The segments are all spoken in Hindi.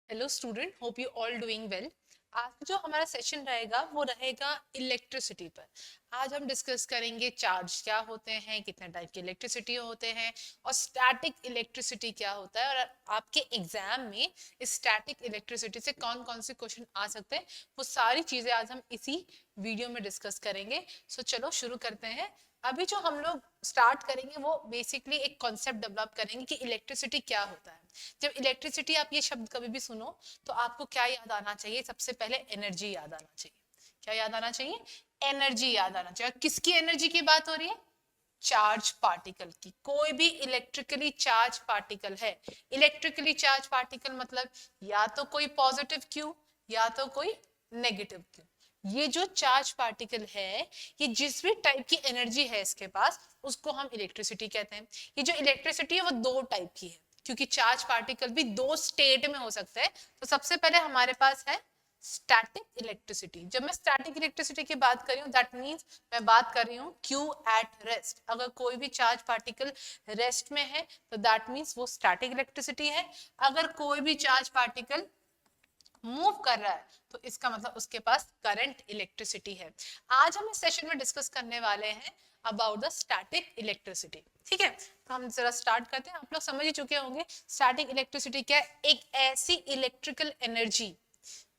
Hello student, hope you all doing well. आज जो हमारा सेशन रहेगा वो रहेगा इलेक्ट्रिसिटी पर। आज हम डिस्कस करेंगे चार्ज क्या होते हैं, कितने टाइप के इलेक्ट्रिसिटी होते हैं और स्टैटिक इलेक्ट्रिसिटी क्या होता है, और आपके एग्जाम में इस स्टैटिक इलेक्ट्रिसिटी से कौन कौन से क्वेश्चन आ सकते हैं, वो सारी चीजें आज हम इसी वीडियो में डिस्कस करेंगे। सो चलो शुरू करते हैं। अभी जो हम लोग स्टार्ट करेंगे वो बेसिकली एक कॉन्सेप्ट डेवलप करेंगे कि इलेक्ट्रिसिटी क्या होता है। जब इलेक्ट्रिसिटी आप ये शब्द कभी भी सुनो तो आपको क्या याद आना चाहिए? सबसे पहले एनर्जी याद आना चाहिए। क्या याद आना चाहिए? एनर्जी याद आना चाहिए। किसकी एनर्जी की बात हो रही है? चार्ज पार्टिकल की। कोई भी इलेक्ट्रिकली चार्ज पार्टिकल है, इलेक्ट्रिकली चार्ज पार्टिकल मतलब या तो कोई पॉजिटिव क्यू या तो कोई नेगेटिव क्यू। ये जो चार्ज पार्टिकल है, ये जिस भी टाइप की एनर्जी है इसके पास, उसको हम इलेक्ट्रिसिटी कहते हैं। ये जो इलेक्ट्रिसिटी है वो दो टाइप की है, क्योंकि चार्ज पार्टिकल भी दो स्टेट में हो सकता है। तो सबसे पहले हमारे पास है स्टैटिक इलेक्ट्रिसिटी। जब मैं स्टैटिक इलेक्ट्रिसिटी की बात कर रही हूँ, दैट मींस मैं बात कर रही हूँ क्यू एट रेस्ट। अगर कोई भी चार्ज पार्टिकल रेस्ट में है तो दैट मींस वो स्टैटिक इलेक्ट्रिसिटी है। अगर कोई भी चार्ज पार्टिकल मूव कर रहा है तो इसका मतलब उसके पास करंट इलेक्ट्रिसिटी है। आज हम इस सेशन में डिस्कस करने वाले हैं अबाउट द स्टैटिक इलेक्ट्रिसिटी। ठीक है, तो हम जरा स्टार्ट करते हैं। आप लोग समझ ही चुके होंगे स्टैटिक इलेक्ट्रिसिटी क्या है। एक ऐसी इलेक्ट्रिकल एनर्जी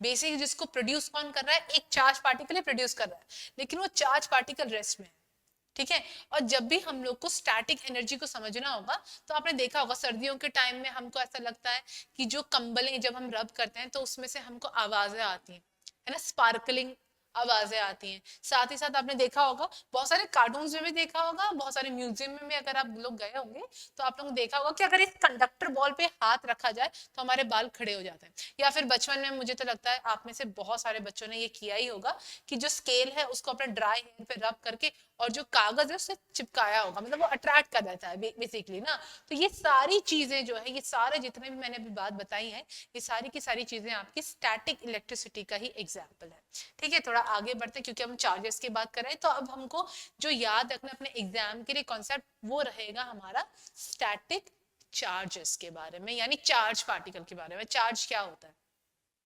बेसिक जिसको प्रोड्यूस कौन कर रहा है? एक चार्ज पार्टिकल ही प्रोड्यूस कर रहा है, लेकिन वो चार्ज पार्टिकल रेस्ट में है। ठीक है, और जब भी हम लोग को स्टैटिक एनर्जी को समझना होगा तो आपने देखा होगा सर्दियों के टाइम में हमको ऐसा लगता है कि जो कंबलें जब हम रब करते हैं तो उसमें से हमको आवाजें आती हैं, है ना, स्पार्कलिंग आवाजें आती हैं। साथ ही साथ आपने देखा होगा, बहुत सारे कार्टून्स में भी देखा होगा, बहुत सारे म्यूजियम में भी अगर आप लोग गए होंगे तो आप लोगों ने देखा होगा कि अगर इस कंडक्टर बॉल पे हाथ रखा जाए तो हमारे बाल खड़े हो जाते हैं। या फिर बचपन में मुझे तो लगता है आप में से बहुत सारे बच्चों ने ये किया ही होगा कि जो स्केल है उसको अपने ड्राई हेयर पे रब करके और जो कागज है उससे चिपकाया होगा, मतलब वो अट्रैक्ट कर देता है बेसिकली ना। तो ये सारी चीजें जो है, ये सारे जितने भी मैंने अभी बात बताई है, ये सारी की सारी चीजें आपकी स्टैटिक इलेक्ट्रिसिटी का ही एग्जाम्पल है। ठीक है, थोड़ा आगे बढ़ते, क्योंकि हम चार्जेस की बात कर रहे हैं तो अब हमको जो याद रखना अपने एग्जाम के लिए कॉन्सेप्ट वो रहेगा हमारा स्टैटिक चार्जेस के बारे में, यानी चार्ज पार्टिकल के बारे में। चार्ज क्या होता है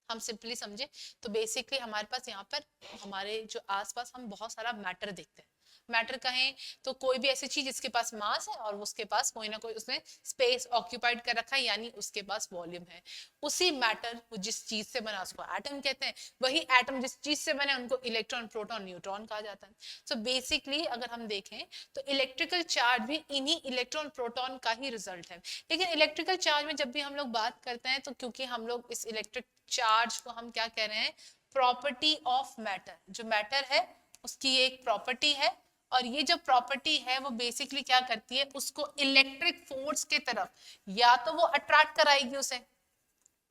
हम सिंपली समझे तो बेसिकली हमारे पास यहाँ पर हमारे जो आसपास हम बहुत सारा मैटर देखते हैं। मैटर कहें तो कोई भी ऐसी चीज जिसके पास मास है और उसके पास कोई ना कोई उसने स्पेस ऑक्यूपाइड कर रखा है, यानी उसके पास वॉल्यूम है। उसी मैटर वो जिस चीज से बना उसको एटम कहते हैं। वही एटम जिस चीज से बने उनको इलेक्ट्रॉन प्रोटॉन न्यूट्रॉन कहा जाता है। सो बेसिकली अगर हम देखें तो इलेक्ट्रिकल चार्ज भी इन्हीं इलेक्ट्रॉन प्रोटॉन का ही रिजल्ट है। लेकिन इलेक्ट्रिकल चार्ज में जब भी हम लोग बात करते हैं तो क्योंकि हम लोग इस इलेक्ट्रिक चार्ज को हम क्या कह रहे हैं? Property of matter. जो मैटर है उसकी एक प्रॉपर्टी है, और ये जो प्रॉपर्टी है वो बेसिकली क्या करती है? उसको इलेक्ट्रिक फोर्स के तरफ या तो वो अट्रैक्ट कराएगी उसे,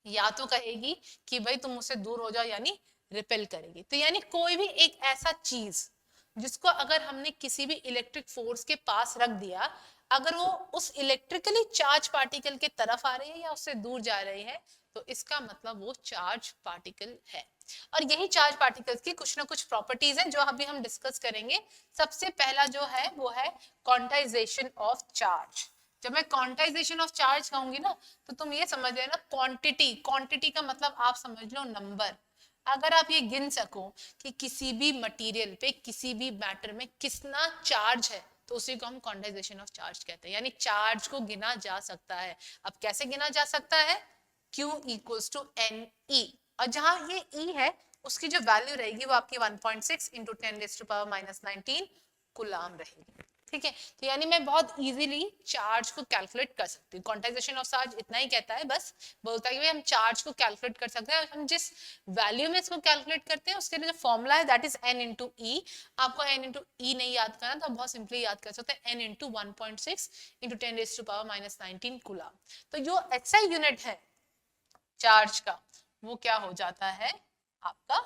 या तो कहेगी कि भाई तुम मुझसे दूर हो जाओ, यानी रिपेल करेगी। तो यानी कोई भी एक ऐसा चीज जिसको अगर हमने किसी भी इलेक्ट्रिक फोर्स के पास रख दिया, अगर वो उस इलेक्ट्रिकली चार्ज पार्टिकल के तरफ आ रही है या उससे दूर जा रही है, तो इसका मतलब वो चार्ज पार्टिकल है। और यही चार्ज पार्टिकल्स की कुछ ना कुछ प्रॉपर्टीज हैं जो अभी हम डिस्कस करेंगे। सबसे पहला जो है वो है क्वांटाइजेशन ऑफ चार्ज। जब मैं क्वांटाइजेशन ऑफ चार्ज कहूंगी ना तो तुम ये समझ लेना, क्वांटिटी, क्वांटिटी का मतलब आप समझ लो नंबर। अगर आप ये गिन सको कि किसी भी मटेरियल पे किसी भी मैटर में कितना चार्ज है तो उसी को हम क्वांटाइजेशन ऑफ चार्ज कहते हैं, यानी चार्ज को गिना जा सकता है। अब कैसे गिना जा सकता है? Q equals to N E, और जहां ये E है उसकी जो वैल्यू रहेगी वो आपकी 1.6 इंटू 10⁻⁻19 कुलाम रहेगी। ठीक है, तो यानी मैं बहुत इजीली चार्ज को कैलकुलेट कर सकती हूँ। क्वांटाइजेशन ऑफ चार्ज इतना ही कहता है, बस बोलता है कि भाई हम चार्ज को कैलकुलेट कर सकते हैं। हम जिस वैल्यू में इसको कैलकुलेट करते हैं उसके लिए जो फॉर्मूला है दैट इज n इंटू ई। आपको n इंटू ई नहीं याद करना तो आप बहुत सिंपली याद कर सकते हैं n इंटू 1.6 इंटू 10⁻⁻19 कुलाम। तो जो ऐसा यूनिट है चार्ज का वो क्या हो जाता है? आपका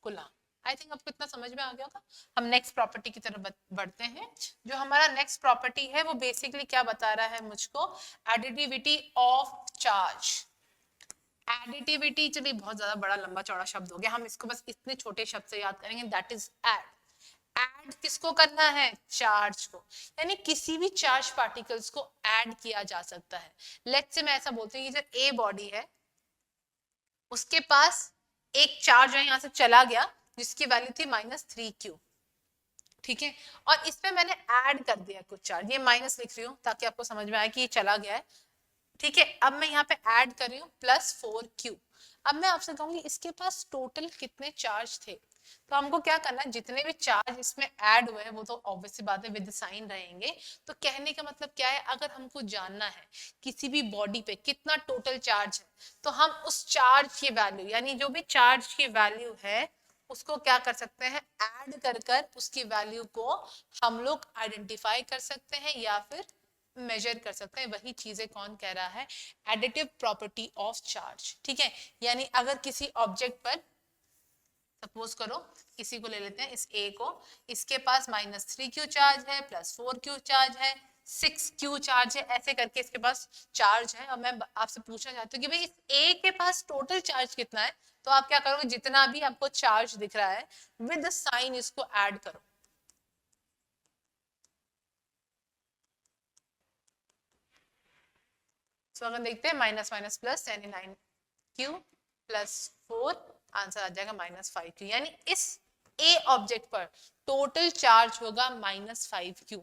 कुलाम। आई थिंक आपको इतना समझ में आ गया होगा। हम नेक्स्ट प्रॉपर्टी की तरफ बढ़ते हैं। जो हमारा नेक्स्ट प्रॉपर्टी है वो बेसिकली क्या बता रहा है मुझको? Additivity of charge. एडिटिविटी, चलिए बहुत ज्यादा बड़ा लंबा चौड़ा शब्द हो गया, हम इसको बस इतने छोटे शब्द से याद करेंगे, दैट इज एड। ऐड किसको करना है? चार्ज को। यानी किसी भी चार्ज पार्टिकल्स को ऐड किया जा सकता है। लेट्स से मैं ऐसा बोलती हूँ, ये जो ए बॉडी है, उसके पास एक चार्ज है यहाँ से चला गया जिसकी वैल्यू थी -3q, ठीक है, और इसमें मैंने ऐड कर दिया कुछ चार्ज, ये माइनस लिख रही हूँ ताकि आपको समझ में आए कि ये चला गया है, ठीक है। अब मैं यहाँ पे ऐड कर रही हूँ +4q। अब मैं आपसे कहूंगी इसके पास टोटल कितने चार्ज थे, तो हमको क्या करना है, जितने भी चार्ज इसमें ऐड हुए हैं वो तो ऑब्वियस सी बात है विद साइन रहेंगे। तो कहने का मतलब क्या है, अगर हमको जानना है किसी भी बॉडी पे कितना टोटल चार्ज है, तो हम उस चार्ज की वैल्यू, यानी जो भी चार्ज की वैल्यू है उसको क्या कर सकते हैं, ऐड कर कर उसकी वैल्यू को हम लोग आइडेंटिफाई कर सकते हैं या फिर मेजर कर सकते हैं। वही चीजें कौन कह रहा है, एडिटिव प्रॉपर्टी ऑफ चार्ज, ठीक है। यानी अगर किसी ऑब्जेक्ट पर, सपोज करो इसी को ले लेते हैं, इस ए को, इसके पास -3q चार्ज है, +4q चार्ज है, 6q चार्ज है, ऐसे करके इसके पास चार्ज है। और मैं आपसे पूछना चाहती हूँ कि भाई इस ए के पास टोटल चार्ज कितना है, तो आप क्या करोगे, जितना भी आपको चार्ज दिख रहा है विद साइन इसको ऐड करो। तो अगर देखते हैं माइनस माइनस प्लस यानी 9q +4, आंसर आ जाएगा -5q। यानी इस ए ऑब्जेक्ट पर टोटल चार्ज होगा -5q।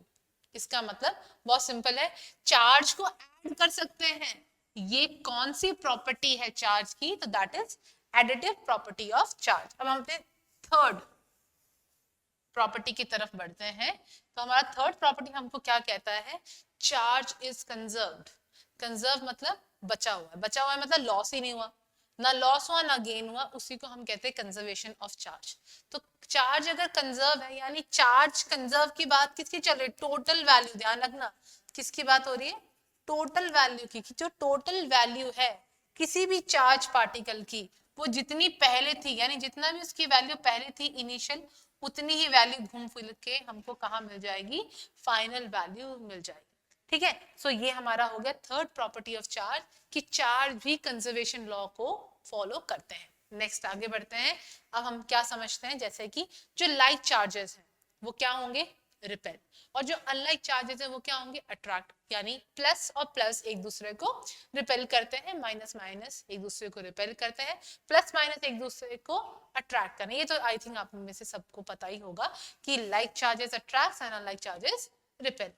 इसका मतलब बहुत सिंपल है, चार्ज को ऐड कर सकते हैं। ये कौन सी प्रॉपर्टी है चार्ज की, तो that is additive property of charge. अब हम अपने थर्ड प्रॉपर्टी की तरफ बढ़ते हैं। तो हमारा थर्ड प्रॉपर्टी हमको क्या कहता है, चार्ज इज कंजर्व्ड। कंजर्व मतलब बचा हुआ है, बचा हुआ है मतलब लॉस ही नहीं हुआ, ना लॉस हुआ ना गेन हुआ, उसी को हम कहते हैं कंजर्वेशन ऑफ चार्ज। तो चार्ज अगर कंजर्व है, यानी चार्ज कंजर्व की बात किसकी चल रही है, टोटल वैल्यू, ध्यान रखना किसकी बात हो रही है, टोटल वैल्यू की। जो टोटल वैल्यू है किसी भी चार्ज पार्टिकल की, वो जितनी पहले थी, यानी जितना भी उसकी वैल्यू पहले थी इनिशियल, उतनी ही वैल्यू घूम फिर के हमको कहाँ मिल जाएगी, फाइनल वैल्यू मिल जाएगी, ठीक है। सो ये हमारा हो गया थर्ड प्रॉपर्टी ऑफ चार्ज, कि चार्ज भी कंजर्वेशन लॉ को फॉलो करते हैं। नेक्स्ट आगे बढ़ते हैं। अब हम क्या समझते हैं, जैसे कि जो लाइक चार्जेस हैं वो क्या होंगे, रिपेल, और जो अनलाइक चार्जेस है वो क्या होंगे, अट्रैक्ट। यानी प्लस और प्लस एक दूसरे को रिपेल करते हैं, माइनस माइनस एक दूसरे को रिपेल करते हैं, प्लस माइनस एक दूसरे को अट्रैक्ट करते हैं। ये तो आई थिंक आप में से सबको पता ही होगा कि like charges attract and unlike charges repel,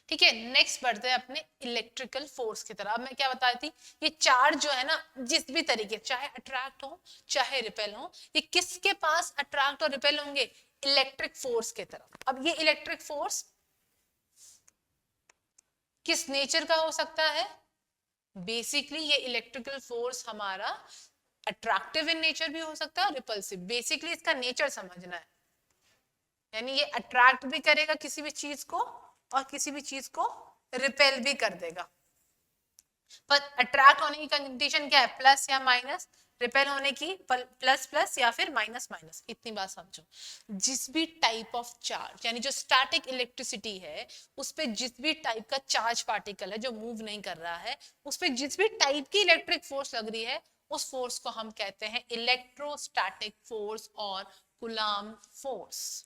ठीक है। नेक्स्ट बढ़ते हैं अपने इलेक्ट्रिकल फोर्स की तरफ। अब मैं क्या बताई थी, ये चार्ज जो है ना, जिस भी तरीके, चाहे अट्रैक्ट हो चाहे रिपेल हो, ये किसके पास अट्रैक्ट और रिपेल होंगे, इलेक्ट्रिक फोर्स के तरफ। अब ये इलेक्ट्रिक फोर्स किस नेचर का हो सकता है, बेसिकली ये इलेक्ट्रिकल फोर्स हमारा अट्रैक्टिव इन नेचर भी हो सकता है और रिपल्सिव। बेसिकली इसका नेचर समझना है, यानी ये अट्रैक्ट भी करेगा किसी भी चीज को और किसी भी चीज को रिपेल भी कर देगा। पर अट्रैक्ट होने की कंडीशन क्या है, प्लस या माइनस, रिपेल होने की प्लस प्लस या फिर माइनस माइनस। इतनी बात समझो, जिस भी टाइप ऑफ चार्ज, यानी जो स्टैटिक इलेक्ट्रिसिटी है, उस पे जिस भी टाइप का चार्ज पार्टिकल है जो मूव नहीं कर रहा है, उस पे जिस भी टाइप की इलेक्ट्रिक फोर्स लग रही है, उस फोर्स को हम कहते हैं इलेक्ट्रोस्टैटिक फोर्स और कूलम्ब फोर्स,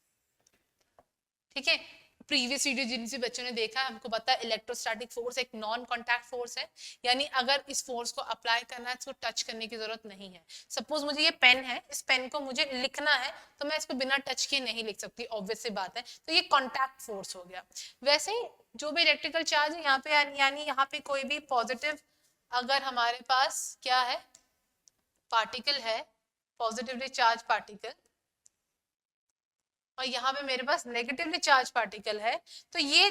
ठीक है। प्रीवियस वीडियो जिनसे बच्चों ने देखा है हमको पता है इलेक्ट्रोस्टैटिक फोर्स एक नॉन कॉन्टैक्ट फोर्स है, यानी अगर इस फोर्स को अप्लाई करना है, इसको टच करने की जरूरत नहीं है। सपोज मुझे ये पेन है, इस पेन को मुझे लिखना है, तो मैं इसको बिना टच किए नहीं लिख सकती, ऑब्वियस सी बात है, तो ये कॉन्टैक्ट फोर्स हो गया। वैसे ही जो भी इलेक्ट्रिकल चार्ज है यहाँ पे, यानी यहाँ पे कोई भी पॉजिटिव, अगर हमारे पास क्या है, पार्टिकल है, पॉजिटिवली चार्ज पार्टिकल, और यहाँ पे मेरे पास नेगेटिवली चार्ज पार्टिकल है, तो ये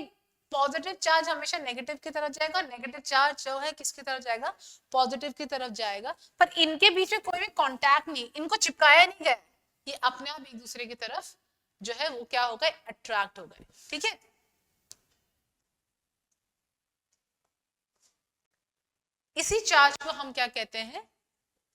पॉजिटिव चार्ज हमेशा नेगेटिव की तरफ जाएगा, नेगेटिव चार्ज जो है किसकी तरफ जाएगा, पॉजिटिव की तरफ जाएगा। पर इनके बीच में कोई भी कांटेक्ट नहीं, इनको चिपकाया नहीं गया, ये अपने आप एक दूसरे की तरफ जो है वो क्या हो गए, अट्रैक्ट हो गए, ठीक है। इसी चार्ज को हम क्या कहते हैं,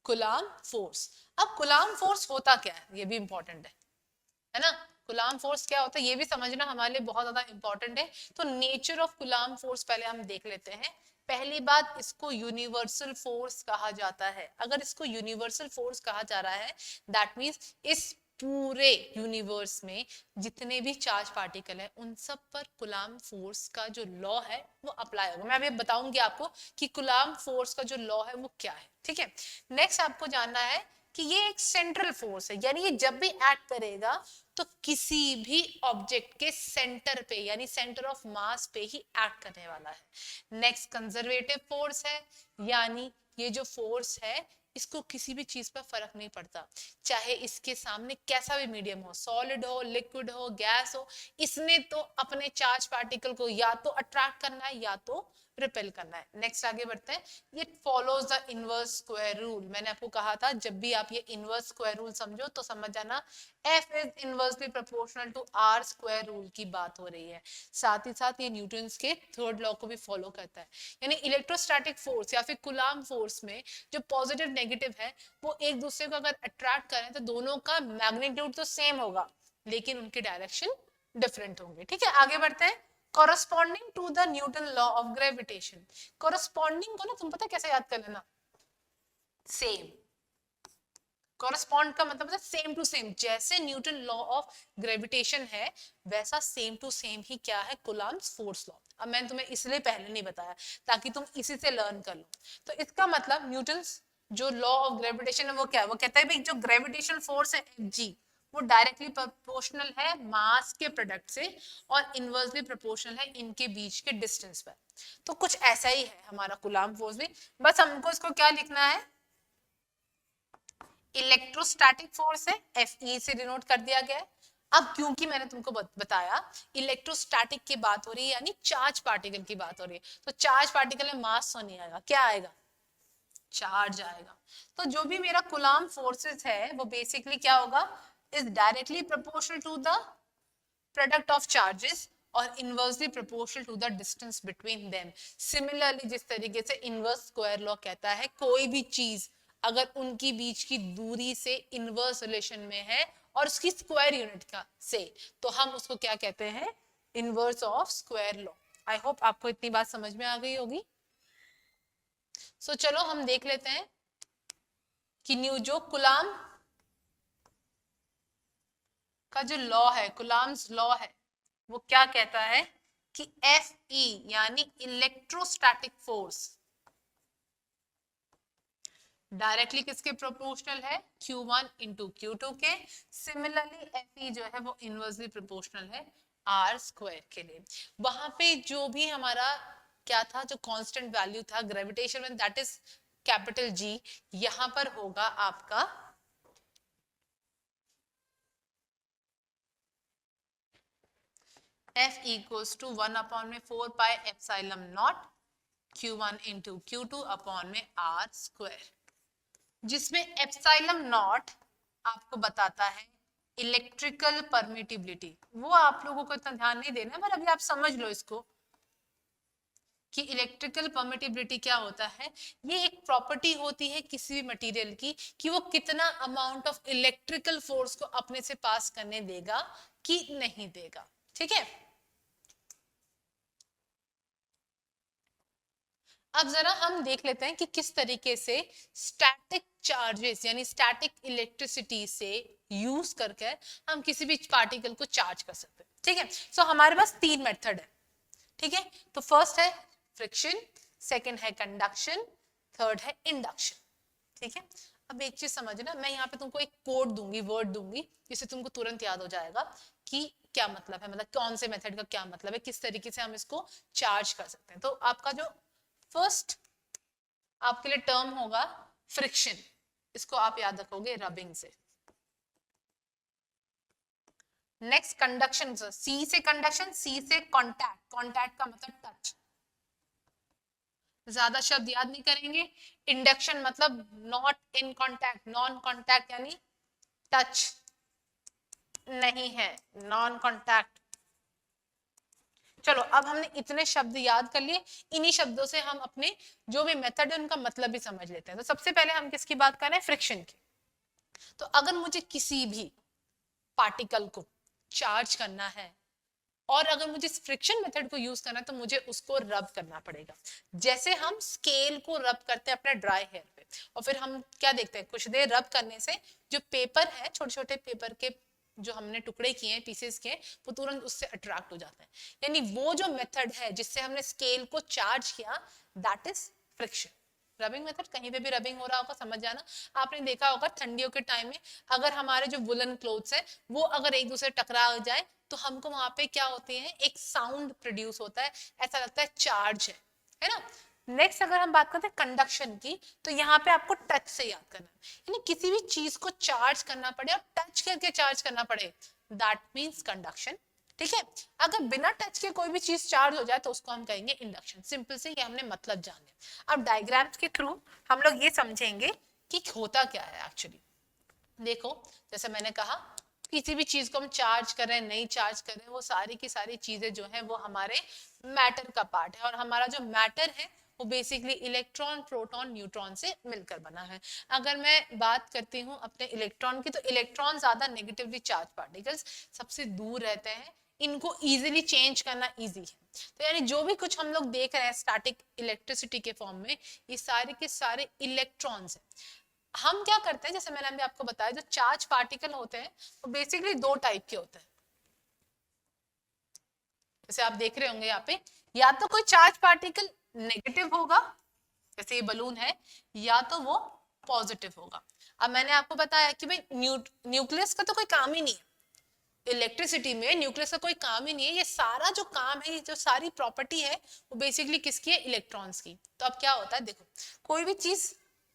कूलम्ब फोर्स। अब कूलम्ब फोर्स होता क्या है, ये भी इंपॉर्टेंट है ना। कूलम्ब फोर्स क्या होता है ये भी समझना हमारे लिए बहुत ज्यादा इंपॉर्टेंट है। तो नेचर ऑफ कूलम्ब फोर्स पहले हम देख लेते हैं। पहली बात, इसको यूनिवर्सल फोर्स कहा जाता है। अगर इसको यूनिवर्सल फोर्स कहा जा रहा है, दैट मींस इस पूरे यूनिवर्स में जितने भी चार्ज पार्टिकल है उन सब पर कूलाम फोर्स का जो लॉ है वो अप्लाई होगा। मैं अभी बताऊंगी आपको कि कूलाम फोर्स का जो लॉ है वो क्या है, ठीक है। नेक्स्ट आपको जानना है कि ये एक सेंट्रल फोर्स है, यानी ये जब भी एक्ट करेगा तो किसी भी ऑब्जेक्ट के सेंटर पे यानी सेंटर ऑफ मास पे ही एक्ट करने वाला है। नेक्स्ट कंजर्वेटिव फोर्स है, यानी ये जो फोर्स है इसको किसी भी चीज पर फर्क नहीं पड़ता, चाहे इसके सामने कैसा भी मीडियम हो, सॉलिड हो, लिक्विड हो, गैस हो, इसने तो अपने चार्ज पार्टिकल को या तो अट्रैक्ट करना है या तो रिपेल करना है। नेक्स्ट आगे बढ़ते हैं। ये follows the inverse square rule. मैंने आपको कहा था जब भी आप ये इनवर्स स्क्वायर रूल समझो तो समझ जाना F is inversely proportional to R square rule की बात हो रही है। साथ ही साथ ये न्यूटन्स के थर्ड लॉ को भी फॉलो करता है, यानी इलेक्ट्रोस्टैटिक फोर्स या फिर कूलाम फोर्स में जो पॉजिटिव नेगेटिव है वो एक दूसरे को अगर अट्रैक्ट करें तो दोनों का मैग्नीट्यूड तो सेम होगा लेकिन उनके डायरेक्शन डिफरेंट होंगे, ठीक है। आगे बढ़ते हैं। corresponding to the Newton law of gravitation। corresponding को ना तुम पता कैसे याद कर लेना, सेम। correspond का मतलब है सेम टू सेम, जैसे न्यूटन लॉ ऑफ ग्रेविटेशन है वैसा सेम टू सेम ही क्या है, कूलाम्स फोर्स लॉ। अब मैंने तुम्हें इसलिए पहले नहीं बताया ताकि तुम इसी से लर्न कर लो। तो इसका मतलब न्यूटन जो लॉ ऑफ ग्रेविटेशन है वो क्या है, वो कहता है भाई जो ग्रेविटेशनल फोर्स है Fg वो डायरेक्टली प्रोपोर्शनल है मास के प्रोडक्ट से और इनवर्सली प्रोपोर्शनल है इनके बीच के डिस्टेंस पर। तो कुछ ऐसा ही है हमारा कूलाम फोर्स भी, बस हमको इसको क्या लिखना है, इलेक्ट्रोस्टैटिक फोर्स है, Fe से डिनोट कर दिया गया है। अब क्योंकि मैंने तुमको बताया इलेक्ट्रोस्टैटिक की बात हो रही है यानी चार्ज पार्टिकल की बात हो रही है, तो चार्ज पार्टिकल में मास तो नहीं आएगा, क्या आएगा, चार्ज आएगा। तो जो भी मेरा कूलाम फोर्सेस है वो बेसिकली क्या होगा, is directly proportional to the product of charges और inversely proportional to the distance between them. Similarly जिस तरीके से इनवर्स स्क्वायर लॉ कहता है कोई भी चीज अगर उनकी बीच की दूरी से इनवर्स रिलेशन में है और उसकी स्क्वायर यूनिट का से, तो हम उसको क्या कहते हैं, inverse of square law. I hope आपको इतनी बात समझ में आ गई होगी। सो चलो हम देख लेते हैं कि न्यू जो कूलाम का जो लॉ है, कूलाम्स लॉ है, वो क्या कहता है कि Fe यानी इलेक्ट्रोस्टैटिक फोर्स डायरेक्टली किसके प्रोपोर्शनल है, Q1 इंटू Q2 के। सिमिलरली Fe जो है वो इनवर्सली प्रोपोर्शनल है R स्क्वायर के लिए। वहां पे जो भी हमारा क्या था, जो कांस्टेंट वैल्यू था ग्रेविटेशन में, दैट इज कैपिटल G, यहां पर होगा आपका F equals to 1 अपॉन में 4 pi epsilon not Q1 into Q2 upon में R स्क्वायर, जिसमें एप्सिलॉन नॉट आपको बताता है इलेक्ट्रिकल परमिटिबिलिटी। वो आप लोगों को इतना ध्यान नहीं देना पर अभी आप समझ लो इसको कि इलेक्ट्रिकल परमिटिबिलिटी क्या होता है। ये एक प्रॉपर्टी होती है किसी भी मटेरियल की कि वो कितना अमाउंट ऑफ इलेक्ट्रिकल फोर्स को अपने से पास करने देगा कि नहीं देगा, ठीक है। अब जरा हम देख लेते हैं कि किस तरीके से स्टैटिक चार्जेस यानी स्टैटिक इलेक्ट्रिसिटी से यूज करके हम किसी भी पार्टिकल को चार्ज कर सकते हैं, ठीक है। सो हमारे पास तीन मेथड है, ठीक है। तो फर्स्ट है फ्रिक्शन, सेकंड है कंडक्शन, थर्ड है इंडक्शन, ठीक है। अब एक चीज समझना, मैं यहाँ पे तुमको एक कोड दूंगी, वर्ड दूंगी, जिससे तुमको तुरंत याद हो जाएगा कि क्या मतलब है, मतलब कौन से मेथड का क्या मतलब है, किस तरीके से हम इसको चार्ज कर सकते हैं। तो आपका जो फर्स्ट आपके लिए टर्म होगा फ्रिक्शन, इसको आप याद रखोगे रबिंग से। नेक्स्ट कंडक्शन, सी से कंडक्शन, सी से कॉन्टैक्ट, कॉन्टैक्ट का मतलब टच, ज्यादा शब्द याद नहीं करेंगे। इंडक्शन मतलब not in contact, non contact यानी टच नहीं है, नॉन कॉन्टैक्ट। चलो अब हमने इतने शब्द याद कर लिए, इन्हीं शब्दों से हम अपने जो भी मेथड है उनका मतलब भी समझ लेते हैं। तो सबसे पहले हम किसकी बात कर रहे हैं, फ्रिक्शन की। तो अगर मुझे किसी भी पार्टिकल को चार्ज करना है और अगर मुझे फ्रिक्शन मेथड को यूज करना है तो मुझे उसको रब करना पड़ेगा, जैसे हम स्केल को रब करते हैं अपने ड्राई हेयर पे। और फिर हम क्या देखते हैं, कुछ देर रब करने से जो पेपर है, छोटे छोटे पेपर के जो हमने टुकड़े किए हैं, पीसेस के, वो तुरंत उससे अट्रैक्ट हो जाते हैं। यानी वो जो मेथड है जिससे हमने स्केल को चार्ज किया, that is friction. Rubbing method, कहीं पे भी रबिंग हो रहा होगा समझ जाना। आपने देखा होगा ठंडियों के टाइम में अगर हमारे जो वुलन क्लोथ्स है वो अगर एक दूसरे टकरा जाए तो हमको वहां पे क्या होते हैं, एक साउंड प्रोड्यूस होता है, ऐसा लगता है चार्ज है ना। नेक्स्ट अगर हम बात करते हैं कंडक्शन की, तो यहाँ पे आपको टच से याद करना है, यानी किसी भी चीज को चार्ज करना पड़े और टच करके चार्ज करना पड़े, दैट मीन्स कंडक्शन। ठीक है, अगर बिना टच के कोई भी चीज चार्ज हो जाए तो उसको हम कहेंगे इंडक्शन। सिंपल से ये हमने मतलब जान लिया। अब डायग्राम्स के थ्रू हम लोग ये समझेंगे कि होता क्या है एक्चुअली। देखो जैसे मैंने कहा, किसी भी चीज को हम चार्ज कर रहे हैं, नहीं चार्ज कर रहे हैं, वो सारी की सारी चीजें जो है वो हमारे मैटर का पार्ट है। और हमारा जो मैटर है वो बेसिकली इलेक्ट्रॉन, प्रोटॉन, न्यूट्रॉन से मिलकर बना है। अगर मैं बात करती हूँ अपने इलेक्ट्रॉन की, तो इलेक्ट्रॉन ज्यादा नेगेटिवली चार्ज पार्टिकल्स सबसे दूर रहते हैं, इनको इजीली चेंज करना इजी है। तो यानी जो भी कुछ हम लोग देख रहे हैं स्टैटिक इलेक्ट्रिसिटी के फॉर्म में, ये सारे के सारे इलेक्ट्रॉन्स हैं। हम क्या करते हैं, जैसे मैंने अभी आपको बताया, जो चार्ज पार्टिकल होते हैं वो बेसिकली दो टाइप के होते हैं। जैसे आप देख रहे होंगे यहाँ पे, या तो कोई चार्ज पार्टिकल नेगेटिव होगा, जैसे ये बलून है, या तो वो पॉजिटिव होगा। अब मैंने आपको बताया कि भाई न्यूक्लियस का तो कोई काम ही नहीं है, इलेक्ट्रिसिटी में न्यूक्लियस का कोई काम ही नहीं है। ये सारा जो काम है, ये जो सारी प्रॉपर्टी है, वो बेसिकली किसकी है, इलेक्ट्रॉन्स की। तो अब क्या होता है, देखो कोई भी चीज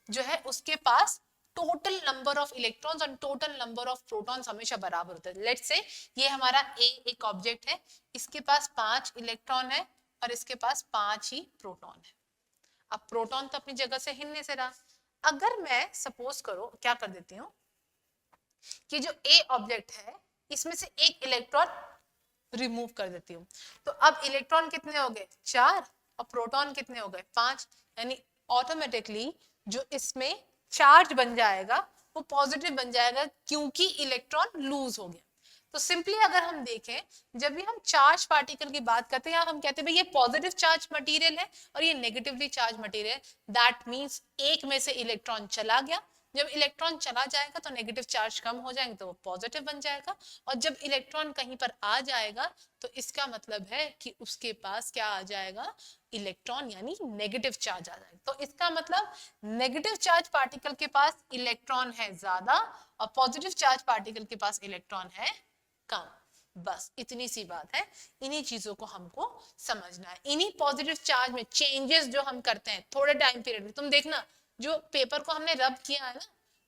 जो है उसके पास टोटल नंबर ऑफ इलेक्ट्रॉन्स और टोटल नंबर ऑफ प्रोटॉन्स हमेशा बराबर होते हैं। लेट्स से ये हमारा ए एक ऑब्जेक्ट है, इसके पास 5 इलेक्ट्रॉन है और इसके पास 5 ही प्रोटॉन है। अब प्रोटॉन तो अपनी जगह से हिलने से रहा। अगर मैं सपोज करो क्या कर देती हूँ कि जो ए ऑब्जेक्ट है इसमें से एक इलेक्ट्रॉन रिमूव कर देती हूँ, तो अब इलेक्ट्रॉन कितने हो गए, 4, और प्रोटॉन कितने हो गए, 5। यानी ऑटोमेटिकली जो इसमें चार्ज बन जाएगा वो पॉजिटिव बन जाएगा, क्योंकि इलेक्ट्रॉन लूज हो गया। तो सिंपली अगर हम देखें, जब भी हम चार्ज पार्टिकल की बात करते हैं, हम कहते हैं भाई ये पॉजिटिव चार्ज मटेरियल है और ये negatively charge material, that means एक में से इलेक्ट्रॉन चला गया। जब इलेक्ट्रॉन चला जाएगा तो नेगेटिव चार्ज कम हो जाएंगे तो वो पॉजिटिव बन जाएगा, और जब इलेक्ट्रॉन कहीं पर आ जाएगा तो इसका मतलब है कि उसके पास क्या आ जाएगा, इलेक्ट्रॉन, यानी नेगेटिव चार्ज आ जाएगा। तो इसका मतलब नेगेटिव चार्ज पार्टिकल के पास इलेक्ट्रॉन है ज्यादा और पॉजिटिव चार्ज पार्टिकल के पास इलेक्ट्रॉन है कम। बस इतनी सी बात है, इन्हीं चीजों को हमको समझना है। इन्हीं पॉजिटिव चार्ज में चेंजेस जो हम करते हैं थोड़े टाइम पीरियड में, तुम देखना जो पेपर को हमने रब किया है ना,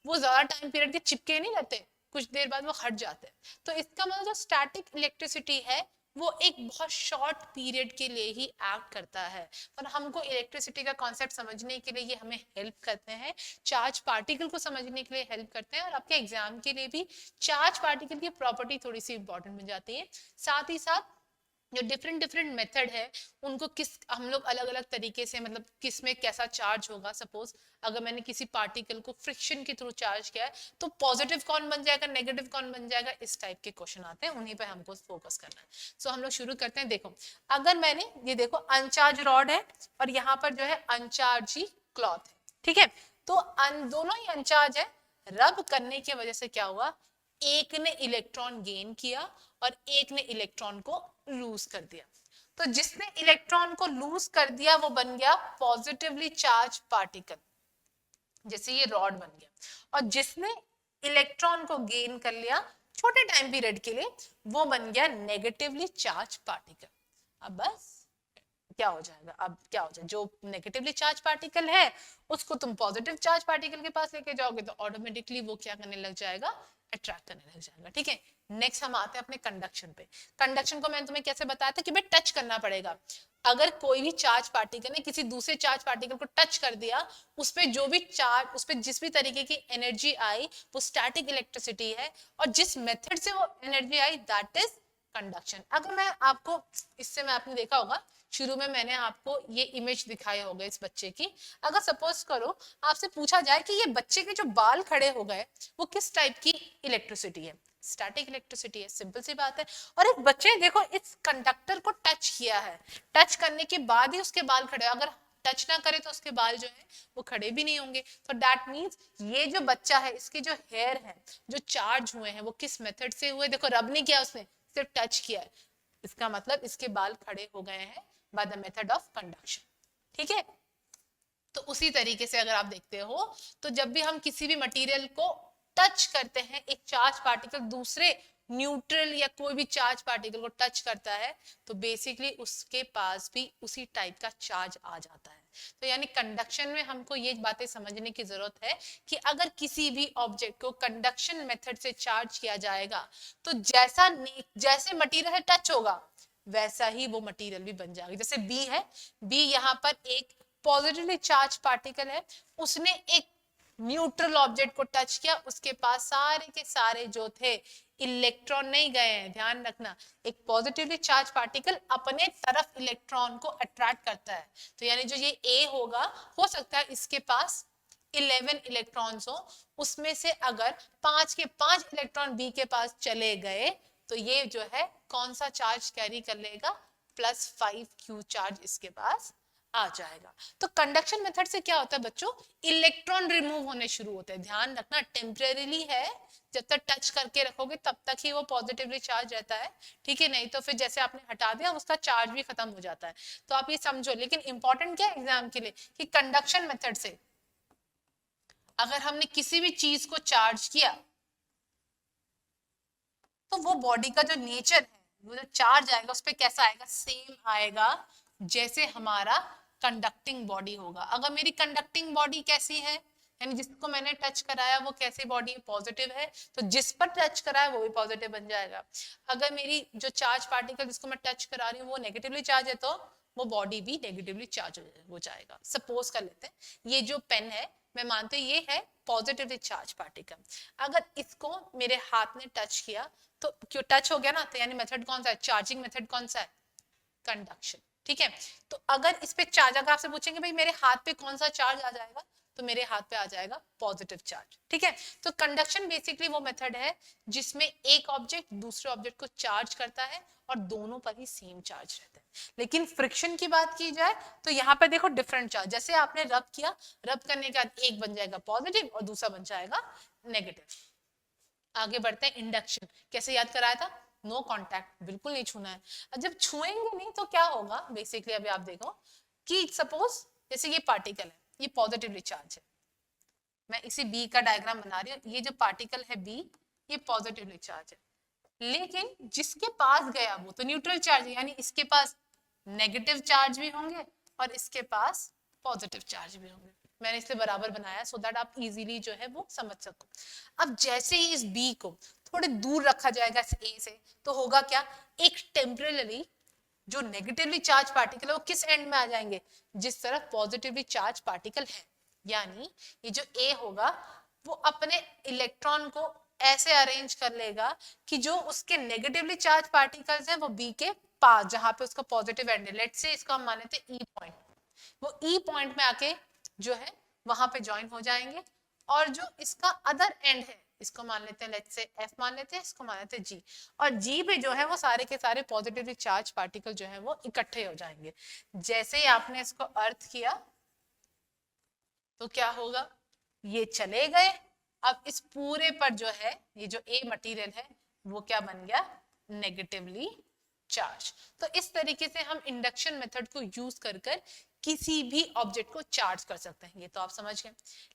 वो ज्यादा टाइम पीरियड के चिपके नहीं रहते, कुछ देर बाद वो हट जाते हैं। तो इसका मतलब जो स्टैटिक इलेक्ट्रिसिटी है वो एक बहुत शॉर्ट पीरियड के लिए ही एक्ट करता है, पर हमको इलेक्ट्रिसिटी का कॉन्सेप्ट समझने के लिए ये हमें हेल्प करते हैं, चार्ज पार्टिकल को समझने के लिए हेल्प करते हैं, और आपके एग्जाम के लिए भी चार्ज पार्टिकल की प्रॉपर्टी थोड़ी सी इंपॉर्टेंट बन जाती है। साथ ही साथ जो डिफरेंट डिफरेंट मेथड है उनको किस हम लोग अलग अलग तरीके से, मतलब किस में कैसा चार्ज होगा। सपोज अगर मैंने किसी पार्टिकल को फ्रिक्शन के थ्रू चार्ज किया है तो पॉजिटिव कौन बन जाएगा, नेगेटिव कौन बन जाएगा, इस टाइप के क्वेश्चन आते हैं, उन्हीं पे हमको फोकस करना है। सो हम लोग शुरू करते हैं। देखो अगर मैंने ये देखो अनचार्ज रॉड है और यहाँ पर जो है अनचार्ज क्लॉथ है, ठीक है, तो दोनों ही अनचार्ज है। रब करने की वजह से क्या हुआ, एक ने इलेक्ट्रॉन गेन किया और एक ने इलेक्ट्रॉन को लूज कर दिया। तो जिसने इलेक्ट्रॉन को लूज कर दिया वो बन गया पॉजिटिवली चार्ज पार्टिकल, जैसे ये रॉड बन गया, और जिसने इलेक्ट्रॉन को गेन कर लिया छोटे टाइम पीरियड के लिए वो बन गया नेगेटिवली चार्ज पार्टिकल। अब बस क्या हो जाएगा, अब क्या हो जाएगा, जो नेगेटिवली चार्ज पार्टिकल है उसको तुम पॉजिटिव चार्ज पार्टिकल के पास लेके जाओगे तो ऑटोमेटिकली वो क्या करने लग जाएगा, अट्रैक्ट करने लग जाएगा। ठीक है, नेक्स्ट हम आते हैं अपने कंडक्शन पे। कंडक्शन को मैंने तुम्हें कैसे बताया था कि भाई टच करना पड़ेगा। अगर कोई भी चार्ज पार्टिकल ने किसी दूसरे चार्ज पार्टिकल को टच कर दिया, उस पे जो भी चार्ज, उस पे जिस भी तरीके की एनर्जी आई वो स्टैटिक इलेक्ट्रिसिटी है, और जिस मेथड से वो energy I that is conduction. अगर मैं आपको, इससे मैं आपने देखा होगा शुरू में मैंने आपको ये इमेज दिखाया होगा इस बच्चे की। अगर सपोज करो आपसे पूछा जाए कि ये बच्चे के जो बाल खड़े हो गए वो किस टाइप की इलेक्ट्रिसिटी है, स्टैटिक इलेक्ट्रिसिटी है, सिंपल सी बात है। और एक बच्चे ने देखो इस कंडक्टर को टच किया है, टच करने के बाद ही उसके बाल खड़े, अगर टच ना करे तो उसके बाल जो है वो खड़े भी नहीं होंगे। तो दैट मीन्स ये जो बच्चा है इसके जो हेयर है जो चार्ज हुए हैं वो किस मेथड से हुए, देखो रब नहीं किया उसने, सिर्फ टच किया है, इसका मतलब इसके बाल खड़े हो गए हैं by the method of conduction. ठीक है, तो उसी तरीके से अगर आप देखते हो तो जब भी हम किसी भी मटेरियल को टच करते हैं, एक चार्ज पार्टिकल दूसरे न्यूट्रल या कोई भी चार्ज पार्टिकल को टच करता है तो बेसिकली उसके पास भी उसी टाइप का चार्ज आ जाता है। तो यानी कंडक्शन में हमको ये बातें समझने की जरूरत है कि अगर किसी भी ऑब्जेक्ट को कंडक्शन मेथड से चार्ज किया जाएगा तो जैसे मटेरियल से टच होगा वैसा ही वो मटेरियल भी बन जाएगा। जैसे बी है, बी यहाँ पर एक पॉजिटिवली चार्ज पार्टिकल है, उसने एक न्यूट्रल ऑब्जेक्ट को टच किया, उसके पास सारे के सारे जो थे इलेक्ट्रॉन नहीं गए हैं, ध्यान रखना एक पॉजिटिवली चार्ज पार्टिकल अपने तरफ इलेक्ट्रॉन को अट्रैक्ट करता है। तो यानी जो ये ए होगा, हो सकता है इसके पास 11 इलेक्ट्रॉन्स हो, उसमें से अगर 5 के 5 इलेक्ट्रॉन बी के पास चले गए तो ये जो है कौन सा चार्ज कैरी कर लेगा, +5q चार्ज इसके पास आ जाएगा। तो कंडक्शन मेथड से क्या होता है बच्चों, इलेक्ट्रॉन रिमूव होने शुरू होते हैं। ध्यान रखना टेम्परेरीली है, जब तक टच करके रखोगे तब तक ही वो पॉजिटिवली चार्ज रहता है, ठीक है, नहीं तो फिर जैसे आपने हटा दिया उसका चार्ज भी खत्म हो जाता है। तो आप ये समझो, लेकिन इंपॉर्टेंट क्या है एग्जाम के लिए कि कंडक्शन मेथड से अगर हमने किसी भी चीज को चार्ज किया तो वो बॉडी का जो नेचर है, वो जो चार्ज आएगा उस पर कैसा आएगा, सेम आएगा जैसे हमारा कंडक्टिंग बॉडी होगा। अगर मेरी कंडक्टिंग बॉडी कैसी है, यानी जिसको मैंने टच कराया वो कैसी बॉडी पॉजिटिव है, तो जिस पर टच कराया वो भी पॉजिटिव बन जाएगा। अगर मेरी जो चार्ज पार्टिकल जिसको मैं टच करा रही हूँ वो नेगेटिवली चार्ज है तो वो बॉडी भी नेगेटिवली चार्ज हो जाएगा। सपोज कर लेते हैं ये जो पेन है, मैं मानती हूँ ये है पॉजिटिवली चार्ज पार्टिकल, अगर इसको मेरे हाथ ने टच किया तो क्यों टच हो गया ना, तो यानी मेथड कौन सा है, चार्जिंग मेथड कौन सा है, कंडक्शन। ठीक है, तो अगर इस पे चार्ज, अगर आपसे पूछेंगे भाई मेरे हाथ पे कौन सा चार्ज आ जाएगा, तो मेरे हाथ पे आ जाएगा पॉजिटिव चार्ज। ठीक है, तो कंडक्शन बेसिकली वो मेथड है जिसमें एक ऑब्जेक्ट दूसरे ऑब्जेक्ट को चार्ज करता है और दोनों पर ही सेम चार्ज रहता है। लेकिन फ्रिक्शन की बात की जाए तो यहाँ पे देखो डिफरेंट चार्ज, जैसे आपने रब किया, रब करने के बाद एक बन जाएगा पॉजिटिव और दूसरा बन जाएगा नेगेटिव। आगे बढ़ते हैं, इंडक्शन कैसे याद कराया था, नो कांटेक्ट, बिल्कुल नहीं छूना है। जब छुएंगे नहीं तो क्या होगा, बेसिकली अभी आप देखो कि सपोज जैसे ये पार्टिकल है, ये पॉजिटिवली चार्ज है, मैं इसी बी का डायग्राम बना रही हूँ, ये जो पार्टिकल है बी ये पॉजिटिवली चार्ज है, लेकिन जिसके पास गया वो तो न्यूट्रल चार्ज है, यानी इसके पास नेगेटिव चार्ज भी होंगे और इसके पास पॉजिटिव चार्ज भी होंगे। मैंने इसलिए बराबर बनाया सो दैट आप इजीली जो है वो समझ सको। अब जैसे ही इस बी को थोड़े दूर रखा जाएगा इस ए से, तो होगा क्या, एक टेम्परेरी जो नेगेटिवली चार्ज पार्टिकल है वो किस एंड में आ जाएंगे, जिस तरफ पॉजिटिवली चार्ज पार्टिकल है। यानी ये जो ए होगा वो अपने इलेक्ट्रॉन को ऐसे अरेंज कर लेगा कि जो उसके नेगेटिवली चार्ज पार्टिकल्स हैं वो बी के पास, जहां पे उसका पॉजिटिव एंड है, लेट्स से इसको हम मान लेते हैं ई पॉइंट, वो ई पॉइंट में आके जो है वहां पे ज्वाइन हो जाएंगे, और जो इसका अदर एंड है इसको मान लेते हैं, लेट्स से एफ मान लेते हैं, इसको मान लेते हैं जी, और जी पे जो है वो सारे के सारे पॉजिटिवली चार्ज पार्टिकल जो है वो इकट्ठे हो जाएंगे। जैसे ही आपने इसको अर्थ किया तो क्या होगा, ये चले गए, अब इस पूरे पर जो है ये जो ए मटेरियल है वो क्या बन गया, नेगेटिवली चार्ज। तो इस तरीके से हम इंडक्शन मेथड को यूज कर किसी भी ऑब्जेक्ट को चार्ज कर सकते हैं, ये तो आप समझ गए।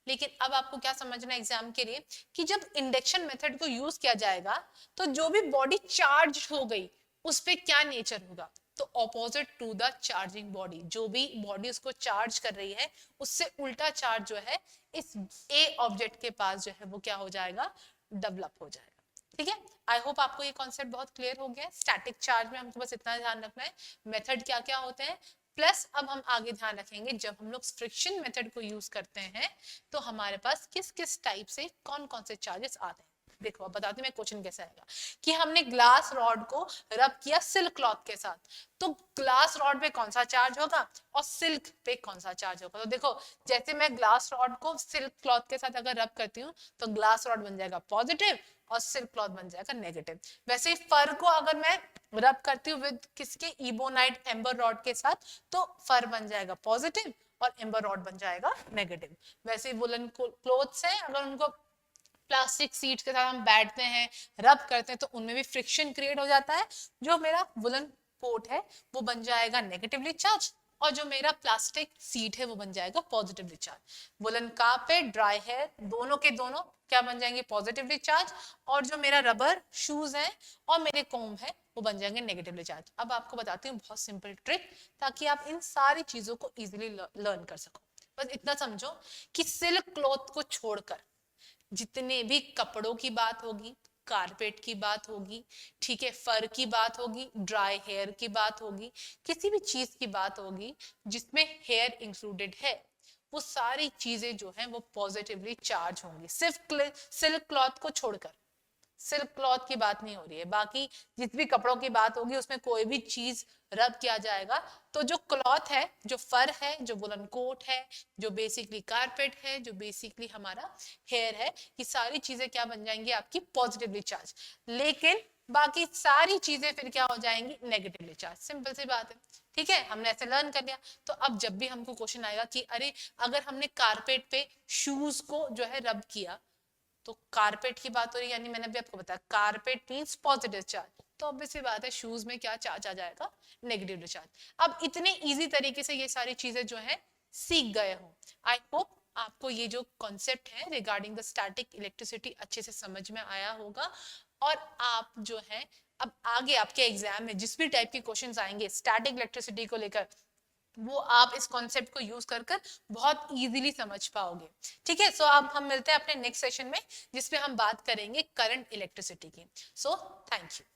लेकिन अब आपको क्या समझना है एग्जाम के लिए कि जब इंडक्शन मेथड को यूज किया जाएगा तो जो भी बॉडी चार्ज हो गई उस पे क्या नेचर होगा, तो opposite to the charging body, जो भी बॉडी उसको चार्ज कर रही है उससे उल्टा चार्ज जो है इस ए ऑब्जेक्ट के पास जो है वो क्या हो जाएगा, डेवलप हो जाएगा। ठीक है, आई होप आपको ये कॉन्सेप्ट बहुत क्लियर हो गया है। स्टैटिक चार्ज में हमको बस इतना ध्यान रखना है मेथड क्या क्या होते हैं, प्लस अब हम आगे ध्यान रखेंगे जब हम लोग फ्रिक्शन मेथड को यूज करते हैं तो हमारे पास किस किस टाइप से कौन कौन से चार्जेस आते हैं। देखो अब बताती हूँ मैं क्वेश्चन कैसा आएगा कि हमने ग्लास रॉड को रब किया सिल्क क्लॉथ के साथ, तो ग्लास रॉड पे कौन सा चार्ज होगा और सिल्क पे कौन सा चार्ज होगा। तो देखो जैसे मैं ग्लास रॉड को सिल्क क्लॉथ के साथ अगर रब करती हूँ तो ग्लास रॉड बन जाएगा पॉजिटिव और सिल्क क्लॉथ बन जाएगा नेगेटिव। वैसे ही फर को अगर मैं रब करती हूँ विद किसके, इबोनाइट एम्बर रॉड के साथ, तो फर बन जाएगा पॉजिटिव और एम्बर रॉड बन जाएगा नेगेटिव। वैसे वुलन क्लोथ्स है, अगर उनको प्लास्टिक सीट्स के साथ हम बैठते हैं, रब करते हैं, तो उनमें भी फ्रिक्शन क्रिएट हो जाता है। जो मेरा वुलन कोट है वो बन जाएगा नेगेटिवली चार्ज, और जो मेरा प्लास्टिक सीट है वो बन जाएगा positively charge. Woollen carpet, dry hair, दोनों के दोनों क्या बन जाएंगे, पॉजिटिवली चार्ज, और जो मेरा रबर शूज है और मेरे कोम है वो बन जाएंगे नेगेटिवली चार्ज। अब आपको बताती हूँ बहुत सिंपल ट्रिक, ताकि आप इन सारी चीजों को इजीली लर्न कर सको। बस इतना समझो कि सिल्क क्लॉथ को छोड़कर जितने भी कपड़ों की बात होगी, कारपेट की बात होगी, ठीक है, फर की बात होगी, ड्राई हेयर की बात होगी, किसी भी चीज की बात होगी जिसमें हेयर इंक्लूडेड है, वो सारी चीजें जो हैं वो पॉजिटिवली चार्ज होंगी, सिर्फ सिल्क क्लॉथ को छोड़कर। सिल्क क्लॉथ की बात नहीं हो रही है, बाकी जिस भी कपड़ों की बात होगी उसमें कोई भी चीज रब किया जाएगा, तो जो क्लॉथ है, जो फर है, जो वुलन कोट है, जो बेसिकली कारपेट है, जो बेसिकली हमारा हेयर है, ये सारी चीजें क्या बन जाएंगी, आपकी पॉजिटिवली चार्ज। लेकिन बाकी सारी चीजें फिर क्या हो जाएंगी, नेगेटिवली चार्ज। सिंपल सी बात है, ठीक है, हमने ऐसे लर्न कर लिया। तो अब जब भी हमको क्वेश्चन आएगा कि अरे अगर हमने कारपेट पे शूज को जो है रब किया, तो कारपेट की बात हो रही है, यानी मैंने अभी आपको बताया कारपेट मींस पॉजिटिव चार्ज, तो ऑब्वियस सी बात है शूज में क्या चार्ज आ जाएगा, नेगेटिव चार्ज। अब इतने इजी तरीके से ये सारी चीजें जो है सीख गए हो। आई होप आपको ये जो कॉन्सेप्ट है रिगार्डिंग द स्टैटिक इलेक्ट्रिसिटी अच्छे से समझ में आया होगा, और आप जो है अब आगे आपके एग्जाम में जिस भी टाइप के क्वेश्चंस आएंगे स्टैटिक इलेक्ट्रिसिटी को लेकर, वो आप इस कॉन्सेप्ट को यूज कर कर बहुत इजीली समझ पाओगे। ठीक है, सो अब हम मिलते हैं अपने नेक्स्ट सेशन में, जिसपे हम बात करेंगे करंट इलेक्ट्रिसिटी की। So thank you.